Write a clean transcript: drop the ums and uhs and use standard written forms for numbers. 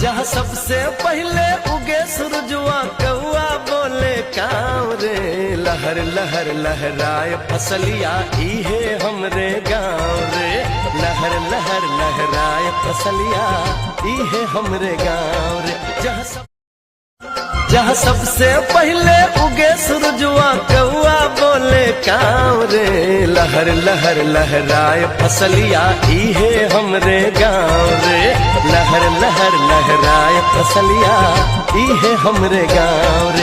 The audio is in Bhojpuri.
जहाँ सबसे पहले उगे सूरजवा कौआ बोले काँव रे। लहर लहर लहराए फसलिया इहे हमरे गाँव रे। लहर लहर लहराए फसलिया इहे हमरे गाँव रे। जहाँ सबसे पहले उगे सूरजवा कौआ बोले काँव रे। लहर लहर लहराए फसलिया इहे हमरे गाँव रे। लहर लहर लहराए फसलिया इहे हमरे गाँव रे।